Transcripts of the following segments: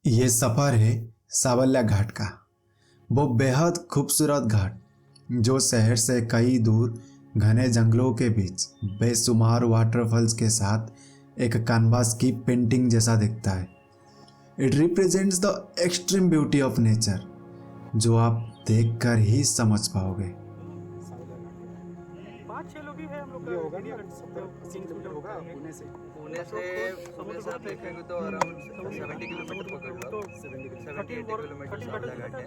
ये सफ़र है सावल्या घाट का। वो बेहद खूबसूरत घाट जो शहर से कई दूर घने जंगलों के बीच बेशुमार वाटरफॉल्स के साथ एक कैनवास की पेंटिंग जैसा दिखता है। It represents the extreme beauty of nature जो आप देखकर ही समझ पाओगे। पाँच छह लोग ही है हम लोग ये का होगा एरिया ना 70-80 किलोमीटर होगा पुणे से। पुणे से पुणे से आप देखेंगे तो अराउंड 70 किलोमीटर पकड़ लो। 70-80 किलोमीटर सावला घाट है।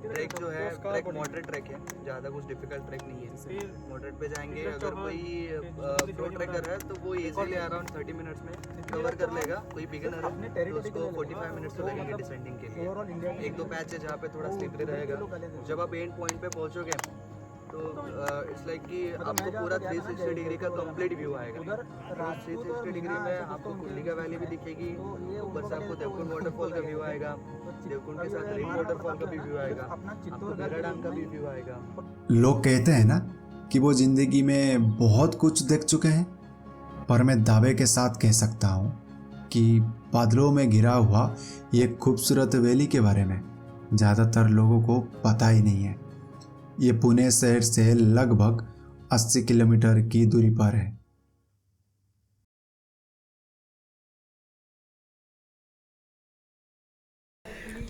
ट्रैक जो है ट्रैक मॉडरेट ट्रैक है, ज़्यादा कुछ डिफिकल्ट ट्रैक नहीं है। मॉडरेट पे जाएंगे, अगर कोई प्रो ट्रैकर है तो वो इजीली अराउंड 30 मिनट्स में कवर कर लेगा। कोई बिगिनर है तो उसको 45 मिनट्स तो लगेंगे डिसेंडिंग के लिए। एक दो पैच है जहाँ पे थोड़ा स्लिपरी रहेगा। जब आप एंड पॉइंट पे पहुँचोगे तो इट्स लाइक कि आपको पूरा 360 डिग्री का कंप्लीट व्यू आएगा। 360 डिग्री में आपको कुंडलिका वैली भी दिखेगी, ऊपर से आपको देवकुंड वाटरफॉल का व्यू आएगा, देवकुंड के साथ रिंग वाटरफॉल का भी व्यू आएगा, आपको बेरा डैम का भी व्यू आएगा। लोग कहते हैं ना कि वो जिंदगी में बहुत कुछ देख चुके हैं, पर मैं दावे के साथ कह सकता हूँ कि बादलों में घिरा हुआ ये खूबसूरत वैली के बारे में ज़्यादातर लोगों को पता ही नहीं है। ये पुणे शहर से लगभग 80 किलोमीटर की दूरी पर है।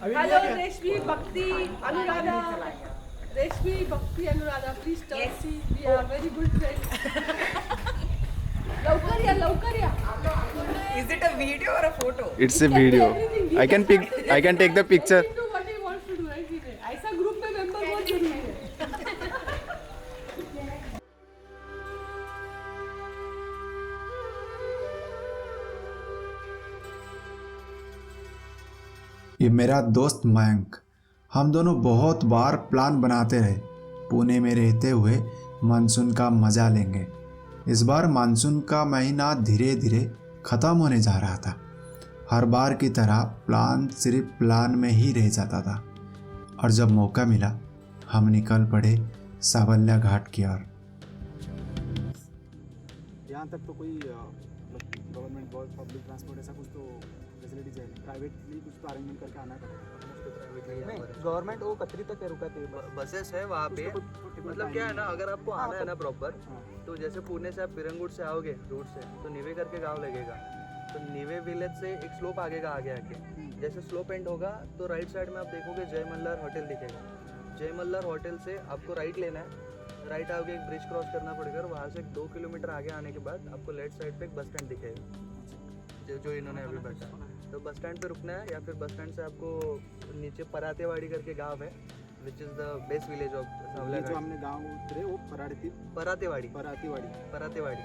Hello, Reshmi, Bhakti, Anuradha. Reshmi, Bhakti, Anuradha, please talk. See, we are very good friends. लवकर या. Is it a video or a photo? It's a video. I can take the picture. Do what he wants to do, ऐसा group में member बहुत जरूरी है. ये मेरा दोस्त मयंक, हम दोनों बहुत बार प्लान बनाते रहे पुणे में रहते हुए मानसून का मज़ा लेंगे। इस बार मानसून का महीना धीरे धीरे ख़त्म होने जा रहा था। हर बार की तरह प्लान सिर्फ प्लान में ही रह जाता था, और जब मौका मिला हम निकल पड़े सावल्या घाट की ओर। यहाँ तक तो कोई गवर्नमेंट बस पब्लिक ट्रांसपोर्ट ऐसा कुछ तो फैसिलिटीज है, प्राइवेटली कुछ तो अरेंजमेंट करके आना पड़ेगा। गवर्नमेंट वो कतरी तक है रुका थे बसेस है वहाँ पे। मतलब क्या है ना, अगर आपको आना है ना प्रॉपर, तो जैसे पुणे से आप पिरंगुट से आओगे रूट से, तो निवे करके गांव लगेगा। तो निवे विलेज से एक स्लोप आगे आके जैसे स्लोप एंड होगा तो राइट साइड में आप देखोगे जय मल्हार होटल दिखेगा। जय मल्हार होटल से आपको राइट लेना है, राइट आओगे एक ब्रिज क्रॉस करना पड़ेगा, और वहाँ से 2 किलोमीटर आगे आने के बाद आपको लेफ्ट साइड पे एक बस स्टैंड दिखेगा जो इन्होंने अभी बताया। तो बस स्टैंड पे रुकना है, या फिर बस स्टैंड से आपको नीचे परातेवाड़ी करके गांव है, which is the best village of Sawla जो हमने गाँव उतरे वो परातेवाड़ी। परातीवाड़ी।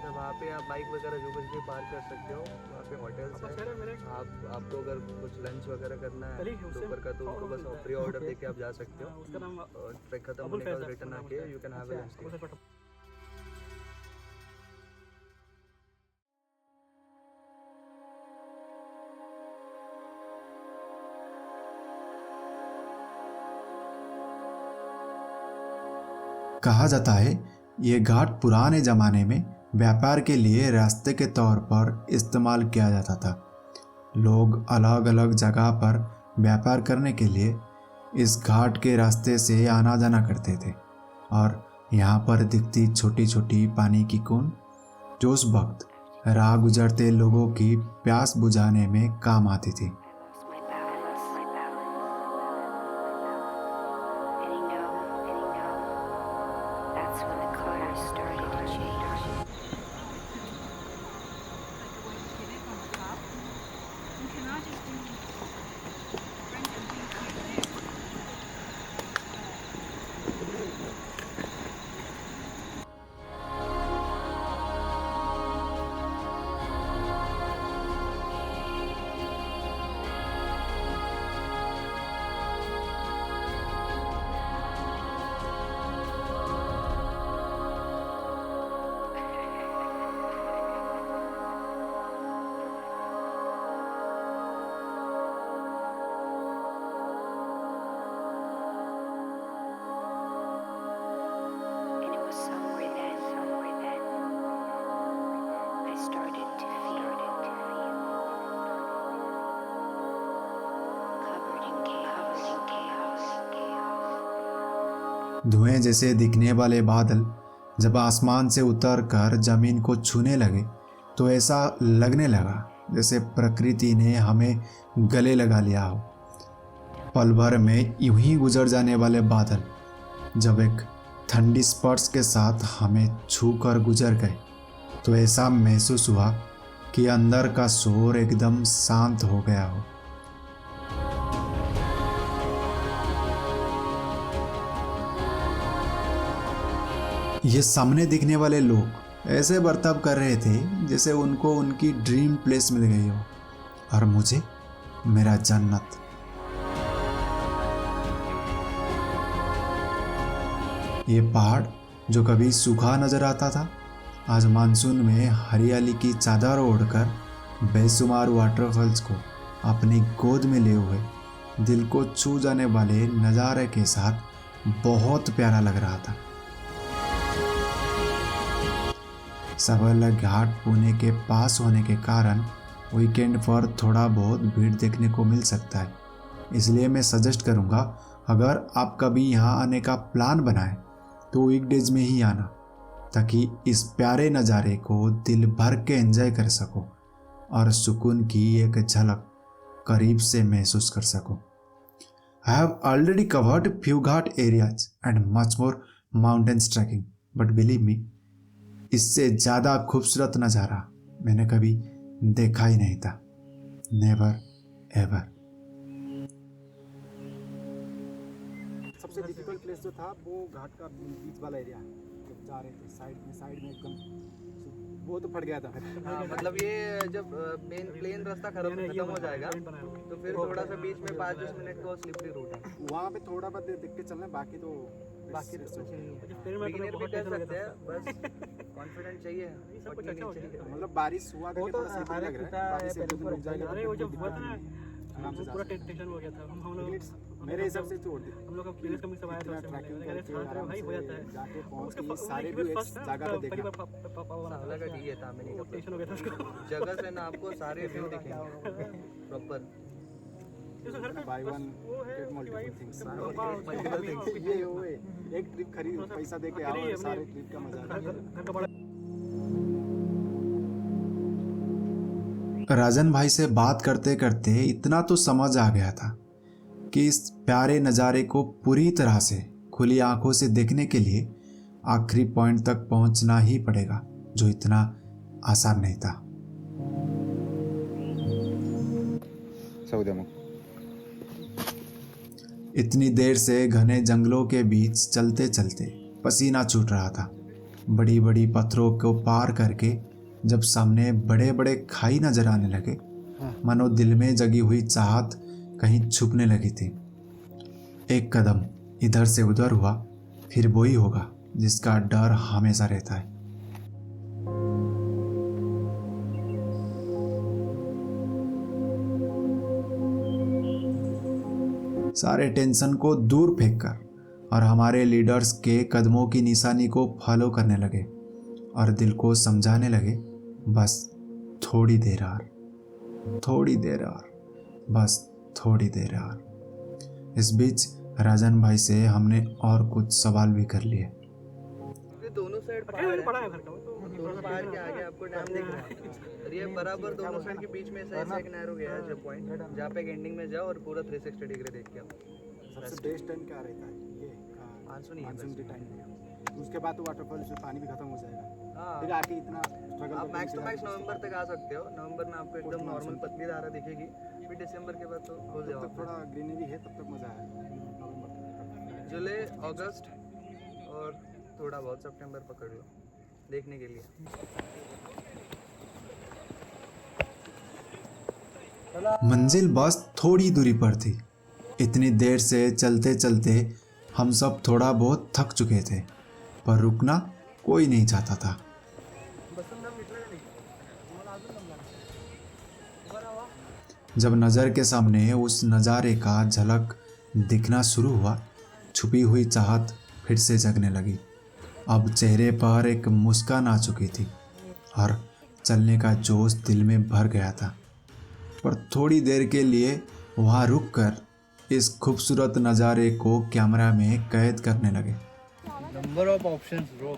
तो वहाँ पे आप बाइक वगैरह जो कुछ भी पार्क कर सकते हो। वहाँ पे होटल्स हैं। आपको अगर कुछ लंच वगैरह करना है दोपहर का, तो उनको बस प्री ऑर्डर देके आप जा सकते हो। और ट्रैक खत्म होने के बाद रिटर्न आके you can have a lunch. कहा जाता है ये घाट पुराने ज़माने में व्यापार के लिए रास्ते के तौर पर इस्तेमाल किया जाता था। लोग अलग अलग जगह पर व्यापार करने के लिए इस घाट के रास्ते से आना जाना करते थे, और यहाँ पर दिखती छोटी छोटी पानी की कूंद जो उस वक्त राह गुजरते लोगों की प्यास बुझाने में काम आती थी। धुएं जैसे दिखने वाले बादल जब आसमान से उतर कर जमीन को छूने लगे तो ऐसा लगने लगा जैसे प्रकृति ने हमें गले लगा लिया हो। पल भर में यूं ही गुजर जाने वाले बादल जब एक ठंडी स्पर्श के साथ हमें छू कर गुजर गए तो ऐसा महसूस हुआ कि अंदर का शोर एकदम शांत हो गया हो। ये सामने दिखने वाले लोग ऐसे बर्ताव कर रहे थे जैसे उनको उनकी ड्रीम प्लेस मिल गई हो और मुझे मेरा जन्नत। ये पहाड़ जो कभी सूखा नजर आता था आज मानसून में हरियाली की चादर ओढ़कर बेशुमार वाटरफॉल्स को अपनी गोद में लिए हुए दिल को छू जाने वाले नज़ारे के साथ बहुत प्यारा लग रहा था। सबल घाट पुणे के पास होने के कारण वीकेंड पर थोड़ा बहुत भीड़ देखने को मिल सकता है, इसलिए मैं सजेस्ट करूँगा अगर आप कभी यहाँ आने का प्लान बनाएं तो वीकडेज में ही आना ताकि इस प्यारे नज़ारे को दिल भर के एंजॉय कर सको और सुकून की एक झलक करीब से महसूस कर सको। I have already covered few ghat areas and much more mountains trekking but believe me इससे ज़्यादा खूबसूरत नज़ारा मैंने कभी देखा ही नहीं था। Never ever. सबसे डिफिकल्ट प्लेस जो था वो घाट का बीच वाला एरिया है। जब जा रहे थे साइड में एकदम वो तो फट गया था। हाँ, मतलब ये जब प्लेन रास्ता खत्म हो जाएगा तो फिर थोड़ा सा बीच में 5-10 मिनट का स्लिपरी रूट है। वहाँ पे थोड़ा बहुत देख के चलना है, बाकी तो बिगिनर भी कर सकते हैं, बस कॉन्फिडेंस चाहिए। मतलब बारिश हुआ करके थोड़ा स्लिपरी लग रहा है, बाकी से एकदम रुक जाएगा। अरे वो जब हुआ था ना आराम से पूरा टेंशन हो गया था। हम लोग मेरे हिसाब से छोड़ दी। हम लोग का प्लेस कमी सब आया था उससे ट्रैकिंग मैंने करके कहा आराम भाई हो जाता है। से जाके पहुंच उसका के सारे व्यू एक जगह पे देखना। सावला का ठीक है था, मैंने वो टेंशन हो गया था उसको। जगह से ना आपको सारे व्यू दिखेंगे proper. By one get multiple things. ये हुए एक ट्रिप खरीद पैसा दे के आओ और सारे ट्रिप का मजा आ। राजन भाई से बात करते करते इतना तो समझ आ गया था कि इस प्यारे नज़ारे को पूरी तरह से खुली आंखों से देखने के लिए आखिरी पॉइंट तक पहुंचना ही पड़ेगा, जो इतना आसान नहीं था। इतनी देर से घने जंगलों के बीच चलते चलते पसीना छूट रहा था। बड़ी बड़ी पत्थरों को पार करके जब सामने बड़े बड़े खाई नजर आने लगे, मानो दिल में जगी हुई चाहत कहीं छुपने लगी थी। एक कदम इधर से उधर हुआ, फिर वही होगा जिसका डर हमेशा रहता है। सारे टेंशन को दूर फेंककर और हमारे लीडर्स के कदमों की निशानी को फॉलो करने लगे और दिल को समझाने लगे, बस थोड़ी देर और, थोड़ी देर और, बस थोड़ी देर और। इस बीच राजन भाई से हमने और कुछ सवाल भी कर लिए। ये दोनों साइड पहाड़ है, दोनों पहाड़ के आगे आपको डैम दिख रहा है और ये बराबर दोनों साइड के बीच में ऐसा एक नैरो गया है जो पॉइंट जहाँ पे एंडिंग में जाओ और पूरा 360 डिग्री देख के आओ। सबसे बेस्ट टाइम क्या रहता है? ये मानसून के टाइम। उसके बाद तो वाटरफॉल से पानी भी खत्म हो जाएगा। फिर आके इतना स्ट्रगल आप मैक्स टू मैक्स नवंबर तक आ सकते हो। नवंबर में आपको एकदम नॉर्मल पतली धारा दिखेगी, फिर दिसंबर के बाद तो हो जब जाओ। तक थोड़ा ग्रीनरी है तब तक मजा आएगा। जुलाई अगस्त और थोड़ा बहुत सितंबर पकड़ लो देखने के लिए। मंजिल बस थोड़ी दूरी पर थी। इतनी देर से चलते चलते हम सब थोड़ा बहुत थक चुके थे, पर रुकना कोई नहीं चाहता था। जब नज़र के सामने उस नज़ारे का झलक दिखना शुरू हुआ, छुपी हुई चाहत फिर से जगने लगी। अब चेहरे पर एक मुस्कान आ चुकी थी और चलने का जोश दिल में भर गया था। पर थोड़ी देर के लिए वहाँ रुककर इस खूबसूरत नज़ारे को कैमरा में कैद करने लगे number of options bro.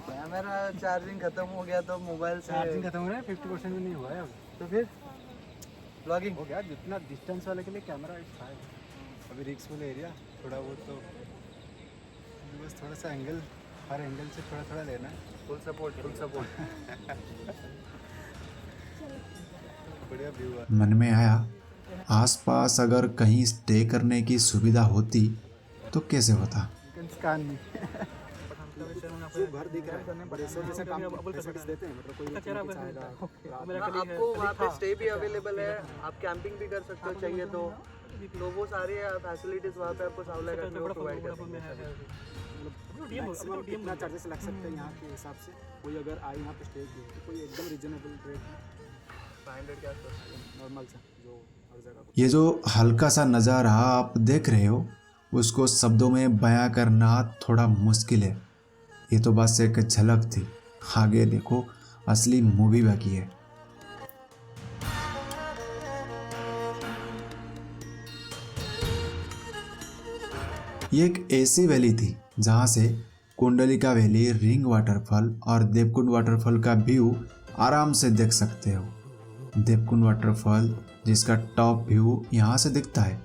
Camera charging खत्म हो गया तो मोबाइल से चार्जिंग खत्म हो रहा है, 50% भी नहीं हुआ है अब। तो फिर ब्लॉगिंग हो गया जितना डिस्टेंस वाले के लिए कैमरा इट्स फाइन। अभी रिस्कफुल एरिया थोड़ा बहुत तो बस थोड़ा सा एंगल, हर एंगल से थोड़ा थोड़ा लेना है। फुल सपोर्ट बढ़िया व्यू है। मन में आया, आसपास अगर कहीं स्टे करने की सुविधा होती तो कैसे होता। स्कैन में घर दिख रहा है, बड़े से जैसे काम फैसिलिटीज देते हैं, मतलब कोई व्यक्ति चाहेगा आपको वहाँ पे स्टे भी अवेलेबल है, आप कैंपिंग भी कर सकते हो चाहिए तो वो सारी फैसिलिटीज वहाँ पे आपको सावला करने को प्रोवाइड करते हैं। मैक्सिमम कितना चार्जेस लग सकते हैं यहाँ के हिसाब से। कोई अगर आए यहाँ पे स्टे किए तो कोई एकदम रीजनेबल रेट में 500 के आसपास नॉर्मल सा जो हर जगह ये जो हल्का सा नज़ारा आप देख रहे हो उसको शब्दों में बयां करना थोड़ा मुश्किल है। ये तो बस एक झलक थी, आगे देखो असली मूवी बाकी है। ये एक ऐसी वैली थी जहाँ से कुंडलिका वैली, रिंग वाटरफॉल और देवकुंड वाटरफॉल का व्यू आराम से देख सकते हो। देवकुंड वाटरफॉल जिसका टॉप व्यू यहाँ से दिखता है,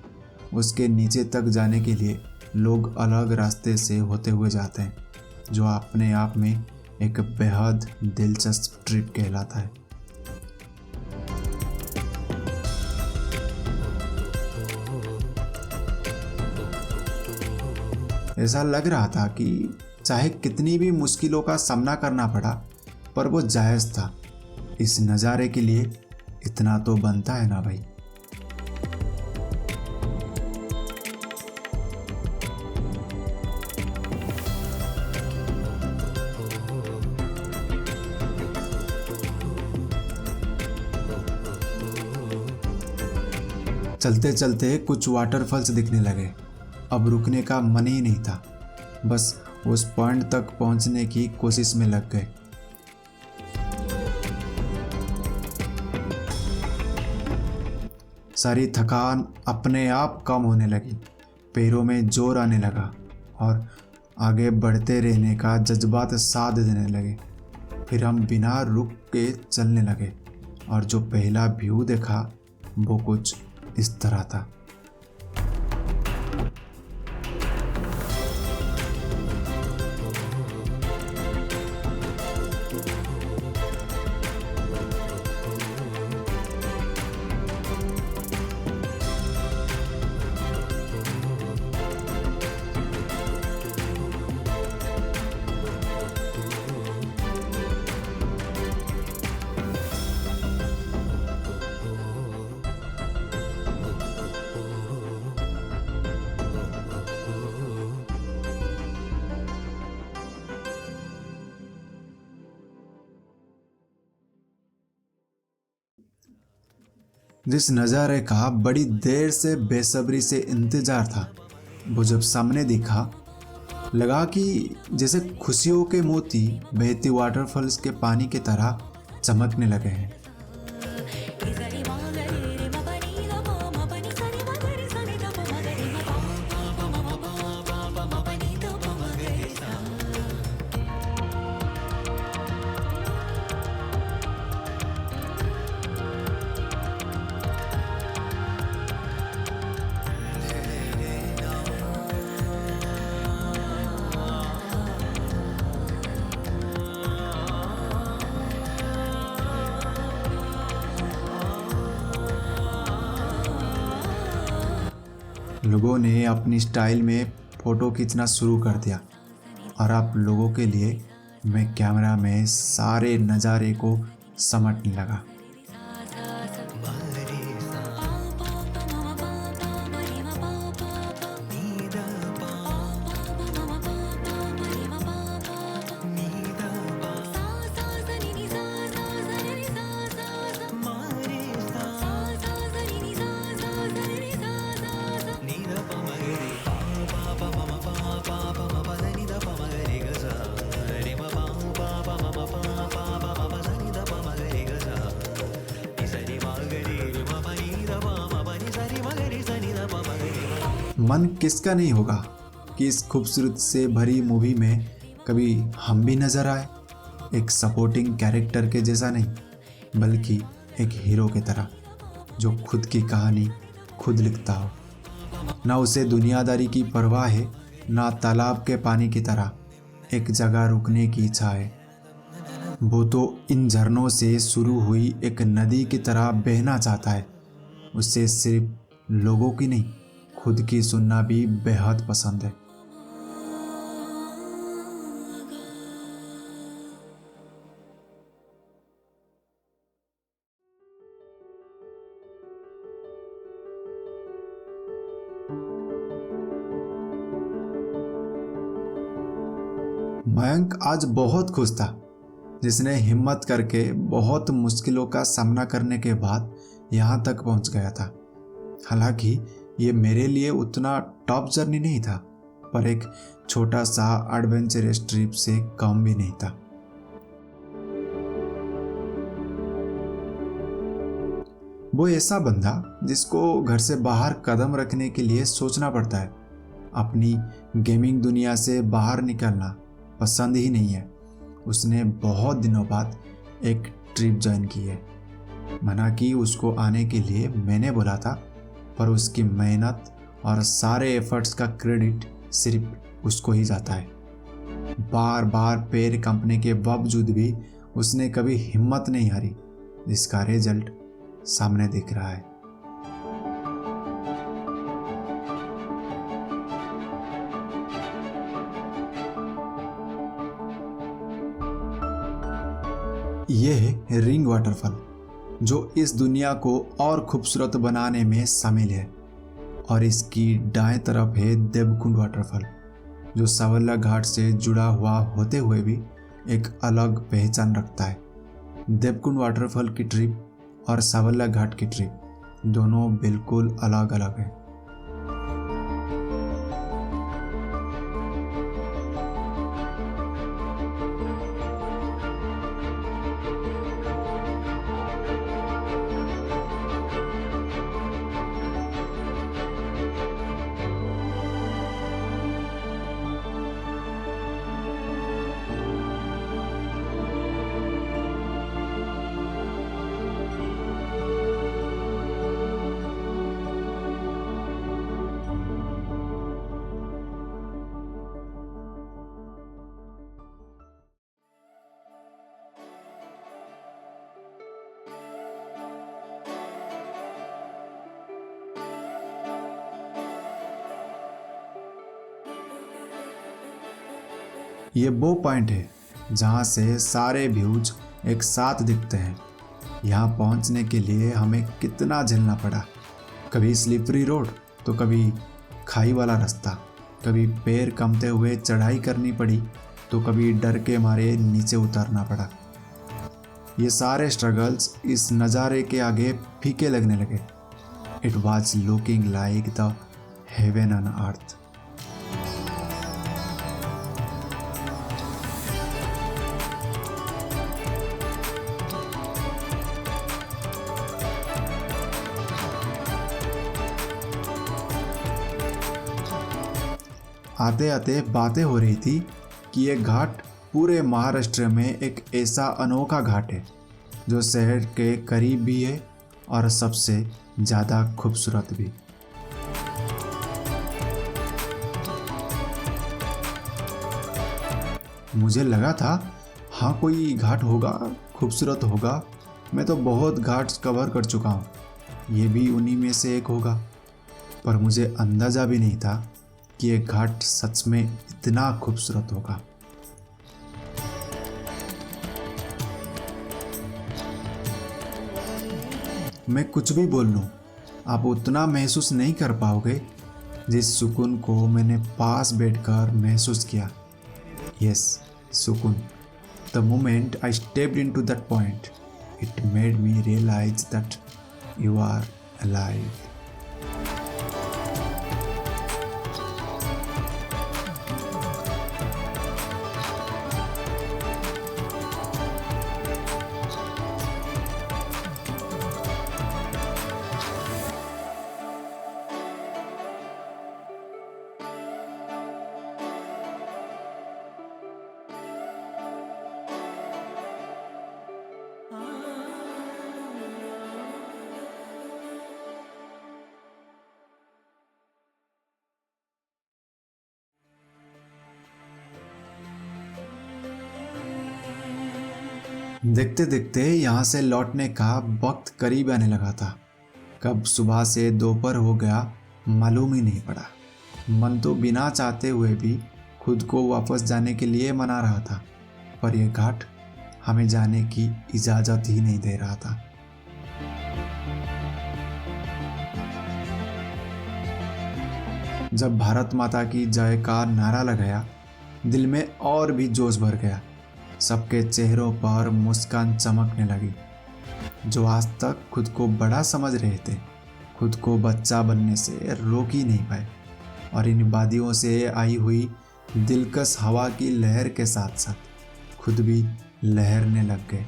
उसके नीचे तक जाने के लिए लोग अलग रास्ते से होते हुए जाते हैं, जो अपने आप में एक बेहद दिलचस्प ट्रिप कहलाता है। ऐसा लग रहा था कि चाहे कितनी भी मुश्किलों का सामना करना पड़ा पर वो जायज़ था। इस नज़ारे के लिए इतना तो बनता है ना भाई। चलते चलते कुछ वाटरफॉल्स दिखने लगे। अब रुकने का मन ही नहीं था, बस उस पॉइंट तक पहुंचने की कोशिश में लग गए। सारी थकान अपने आप कम होने लगी, पैरों में जोर आने लगा और आगे बढ़ते रहने का जज्बात साथ देने लगे। फिर हम बिना रुक के चलने लगे और जो पहला व्यू देखा वो कुछ इस तरह था। जिस नज़ारे का बड़ी देर से बेसब्री से इंतज़ार था, वो जब सामने दिखा लगा कि जैसे खुशियों के मोती बहती वाटरफॉल्स के पानी की तरह चमकने लगे हैं। लोगों ने अपनी स्टाइल में फ़ोटो खींचना शुरू कर दिया और आप लोगों के लिए मैं कैमरा में सारे नज़ारे को समेटने लगा। मन किसका नहीं होगा कि इस खूबसूरत से भरी मूवी में कभी हम भी नज़र आए, एक सपोर्टिंग कैरेक्टर के जैसा नहीं, बल्कि एक हीरो की तरह जो खुद की कहानी खुद लिखता हो। ना उसे दुनियादारी की परवाह है, ना तालाब के पानी की तरह एक जगह रुकने की इच्छा है। वो तो इन झरनों से शुरू हुई एक नदी की तरह बहना चाहता है। उसे सिर्फ लोगों की नहीं, खुद की सुनना भी बेहद पसंद है। मयंक आज बहुत खुश था, जिसने हिम्मत करके बहुत मुश्किलों का सामना करने के बाद यहाँ तक पहुँच गया था। हालांकि ये मेरे लिए उतना टॉप जर्नी नहीं था, पर एक छोटा सा एडवेंचरस ट्रिप से कम भी नहीं था। वो ऐसा बंदा जिसको घर से बाहर कदम रखने के लिए सोचना पड़ता है। अपनी गेमिंग दुनिया से बाहर निकलना पसंद ही नहीं है। उसने बहुत दिनों बाद एक ट्रिप ज्वाइन की है। मना की उसको आने के लिए मैंने बोला था, पर उसकी मेहनत और सारे एफर्ट्स का क्रेडिट सिर्फ उसको ही जाता है। बार बार पैर कंपने के बावजूद भी उसने कभी हिम्मत नहीं हारी, जिसका रिजल्ट सामने दिख रहा है। ये है रिंग वाटरफॉल, जो इस दुनिया को और खूबसूरत बनाने में शामिल है। और इसकी दाएं तरफ है देवकुंड वाटरफॉल, जो सावरला घाट से जुड़ा हुआ होते हुए भी एक अलग पहचान रखता है। देवकुंड वाटरफॉल की ट्रिप और सावरला घाट की ट्रिप दोनों बिल्कुल अलग अलग है। ये वो पॉइंट है जहाँ से सारे व्यूज एक साथ दिखते हैं। यहाँ पहुँचने के लिए हमें कितना झेलना पड़ा, कभी स्लिपरी रोड तो कभी खाई वाला रास्ता, कभी पैर कंपते हुए चढ़ाई करनी पड़ी तो कभी डर के मारे नीचे उतरना पड़ा। ये सारे स्ट्रगल्स इस नज़ारे के आगे फीके लगने लगे। It was looking like the heaven on earth. आते आते बातें हो रही थी कि ये घाट पूरे महाराष्ट्र में एक ऐसा अनोखा घाट है जो शहर के करीब भी है और सबसे ज़्यादा खूबसूरत भी। मुझे लगा था हाँ कोई घाट होगा, खूबसूरत होगा। मैं तो बहुत घाट कवर कर चुका हूँ, ये भी उन्हीं में से एक होगा। पर मुझे अंदाज़ा भी नहीं था कि ये घाट सच में इतना खूबसूरत होगा। मैं कुछ भी बोल लूँ, आप उतना महसूस नहीं कर पाओगे जिस सुकून को मैंने पास बैठकर महसूस किया। यस, सुकून। The moment I stepped into that point, it made me realise that you are alive. देखते देखते यहाँ से लौटने का वक्त करीब आने लगा था। कब सुबह से दोपहर हो गया मालूम ही नहीं पड़ा। मन तो बिना चाहते हुए भी खुद को वापस जाने के लिए मना रहा था, पर यह घाट हमें जाने की इजाज़त ही नहीं दे रहा था। जब भारत माता की जय का नारा लगाया, दिल में और भी जोश भर गया। सबके चेहरों पर मुस्कान चमकने लगी। जो आज तक खुद को बड़ा समझ रहे थे, खुद को बच्चा बनने से रोक ही नहीं पाए और इन वादियों से आई हुई दिलकश हवा की लहर के साथ साथ खुद भी लहरने लग गए।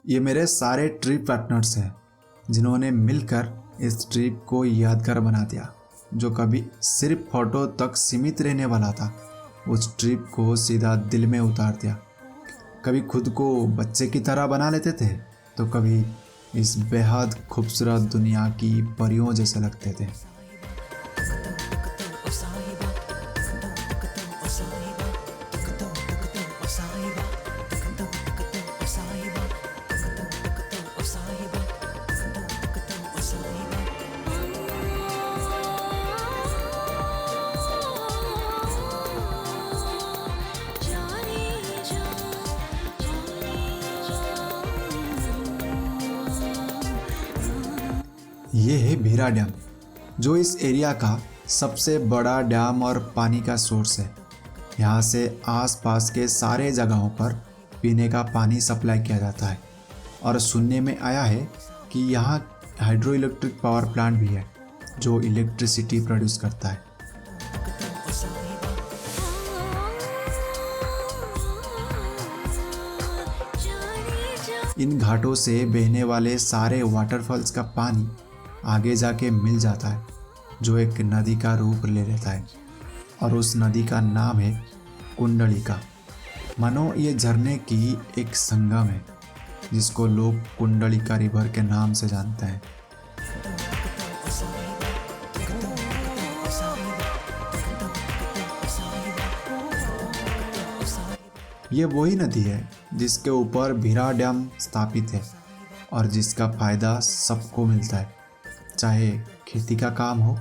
ये मेरे सारे ट्रिप पार्टनर्स हैं जिन्होंने मिलकर इस ट्रिप को यादगार बना दिया। जो कभी सिर्फ फोटो तक सीमित रहने वाला था, उस ट्रिप को सीधा दिल में उतार दिया। कभी खुद को बच्चे की तरह बना लेते थे, तो कभी इस बेहद खूबसूरत दुनिया की परियों जैसे लगते थे। ये है भीरा डैम, जो इस एरिया का सबसे बड़ा डैम और पानी का सोर्स है। यहाँ से आसपास के सारे जगहों पर पीने का पानी सप्लाई किया जाता है और सुनने में आया है कि यहाँ हाइड्रो इलेक्ट्रिक पावर प्लांट भी है जो इलेक्ट्रिसिटी प्रोड्यूस करता है। इन घाटों से बहने वाले सारे वाटरफॉल्स का पानी आगे जाके मिल जाता है, जो एक नदी का रूप ले लेता है और उस नदी का नाम है कुंडलिका। मानो ये झरने की एक संगम है जिसको लोग कुंडलिका रिवर के नाम से जानते हैं। ये वही नदी है जिसके ऊपर भीरा डैम स्थापित है और जिसका फायदा सबको मिलता है, चाहे खेती का काम हो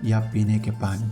या पीने के पानी।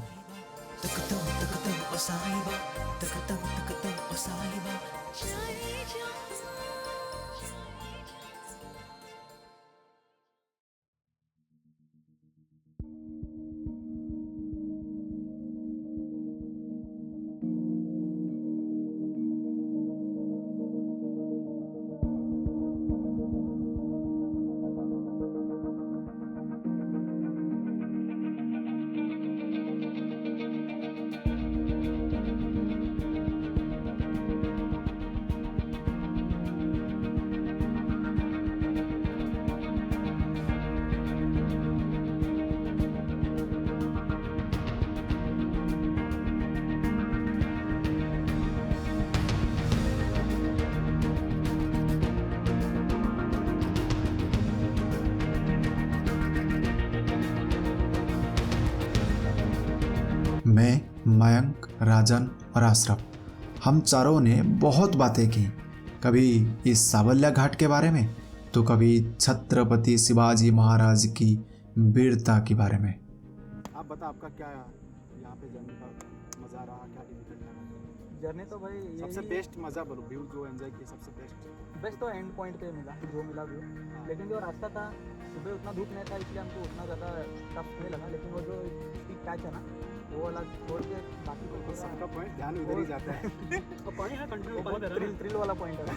मैं, मयंक, राजन और आशरफ, हम चारों ने बहुत बातें की। कभी इस सावलिया घाट के बारे में, तो कभी छत्रपति शिवाजी महाराज की वीरता के बारे में। आप बता, आपका क्या यहाँ पे जर्नी का मज़ा रहा, क्या डिफिकल्ट लगा? जर्नी तो भाई सबसे बेस्ट मज़ा बोलो, व्यू जो एंजॉय किया सबसे बेस्ट तो एंड पॉइंट पे मिला जो मिला व्यू। लेकिन जो रास्ता था सुबह उतना धूप नहीं था, इसलिए हमको उतना ज़्यादा टफ नहीं लगा। लेकिन वो जो स्पीड कैच है ना, वो वाला छोड़ के बाकी को सबका पॉइंट ध्यान उधर ही जाता है। पानी है कंटिन्यू थ्रिल वाला पॉइंट है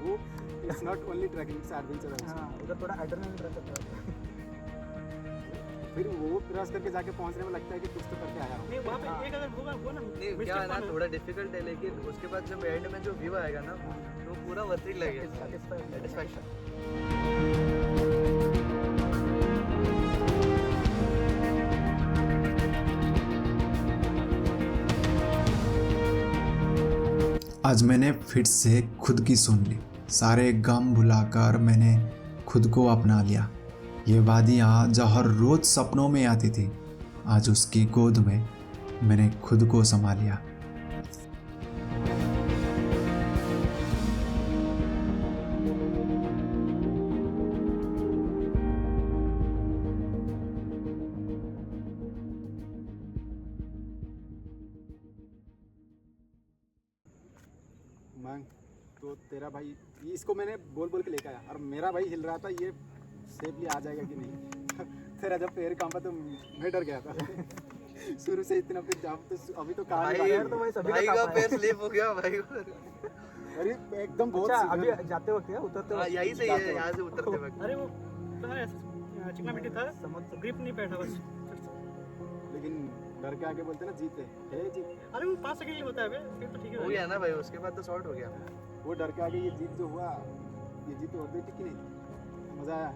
वो it's not only trekking, it's adventure. हाँ, उधर थोड़ा एड्रेनलिन रहता है। फिर वो क्रॉस करके जाके पहुंचने में लगता है कि कुछ तो करके आया हूँ। नहीं क्या है ना, थोड़ा डिफिकल्ट है, लेकिन उसके बाद जब एंड में जो व्यू आएगा ना तो पूरा वर्थ इट लगेगा, सेटिस्फैक्शन। आज मैंने फिर से खुद की सुन ली। सारे गम भुलाकर मैंने खुद को अपना लिया। ये वादियाँ जो हर रोज़ सपनों में आती थी, आज उसकी गोद में मैंने खुद को समा लिया। मांग तो तेरा भाई ये इसको मैंने बोल बोल के लेके आया और मेरा भाई हिल रहा था, ये सेफली आ जाएगा कि नहीं। तेरा जब पैर कांपा तो मैं डर गया था। शुरू से इतना फिर जाम तो अभी तो कहा भाई यार तो भाई सभी भाई का का काम पैर है। स्लिप हो गया भाई। अरे एकदम बहुत अच्छा सीधा। अभी जाते वक्त या उतरते हाँ, वक्त यही सही है, यहाँ से उतरते वक्त। अरे वो तो है चिकना मिट्टी था, ग्रिप नहीं बैठा बस। लेकिन डर के आगे बोलते ना जीते है जीत। अरे वो 5 सेकंड ही होता है बे, फिर तो ठीक हो है। गया ना भाई, उसके बाद तो शॉर्ट हो गया। वो डर के आगे ये जीत जो हुआ, ये जीत और देती कि नहीं, मजा आया।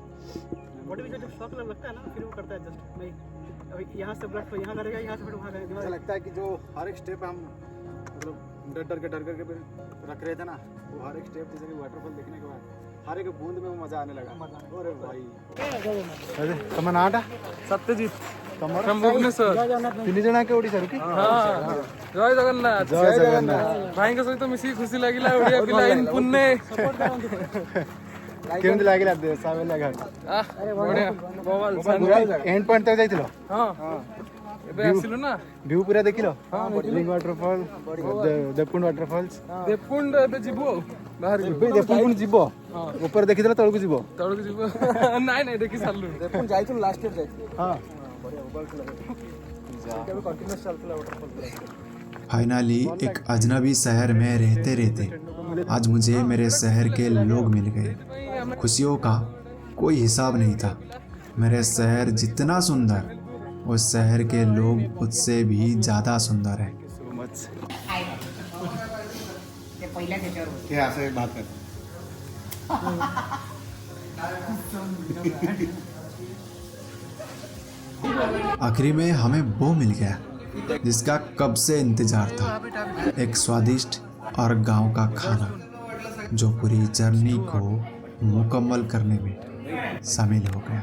बॉडी में जब शॉक लगता है ना, फिर वो करता है एडजस्ट। नहीं अभी यहाँ से ब्लड फ्लो यहाँ करेगा, यहाँ से फिर वहाँ करेगा। ऐसा लगता है कि जो हर एक स्टेप हम मतलब डर करके फिर रख रहे थे ना, वो हर एक स्टेप जैसे कि वाटरफॉल देखने के बाद हर एक बूंद में वो मजा आने लगा। अरे भाई तमन आटा सत्यजित तमर from भुवनेश्वर। ତିନି ଜଣ ଆକେ ଓଡ଼ିଶାରୁ କି? ଜୟ ଜଗନ୍ନାଥ। ଜୟ ଜଗନ୍ନାଥ। ଭାଇଙ୍କ ସହିତ ମିଶିକି ଖୁସି ଲାଗିଲା। ଓଡ଼ିଆ ପିଲା ଇନ୍ ପୁନେ। କେମିତି ଲାଗିଲା ଦେଶା ବେଲା ଘାଟ? ବଢିଆ ବୱାଲ ପୁରା ଏଣ୍ଡ ପଏଣ୍ଟ ତକ ଯାଇଥିଲ? ହଁ ଏବେ ଆସିଲୁ ନା। ଭିଉ ପୁରା ଦେଖିଲ? Ring waterfall, Devkund waterfalls. Devkund ଏବେ ଯିବୁ ଆଉ ବାହାରକୁ। ଏବେ ଦେବକୁଣ୍ଡ ଯିବ? ଉପରେ ଦେଖିଦେଲ ତଳକୁ ଯିବ? ତଳକୁ ଯିବୁ। ନାଇଁ ନାଇଁ ଦେଖି ସାରିଲୁ। देखो ଯାଇଥିଲୁ ଲାଷ୍ଟ ଇୟର ଯାଇଥିଲୁ। ହଁ ସେଇଟା ବି କଣ୍ଟିନ୍ୟୁଅସ୍ ଚାଲୁଥିଲା ୱାଟରଫଲ୍। फाइनली एक अजनबी शहर में रहते रहते आज मुझे मेरे शहर के लोग मिल गए। खुशियों का कोई हिसाब नहीं था। मेरे शहर जितना सुंदर, उस शहर के लोग उससे भी ज़्यादा सुंदर हैं। हे असं बात कर। आखिरी में हमें वो मिल गया जिसका कब से इंतजार था। एक स्वादिष्ट और गांव का खाना जो पूरी जर्नी को मुकम्मल करने में शामिल हो गया।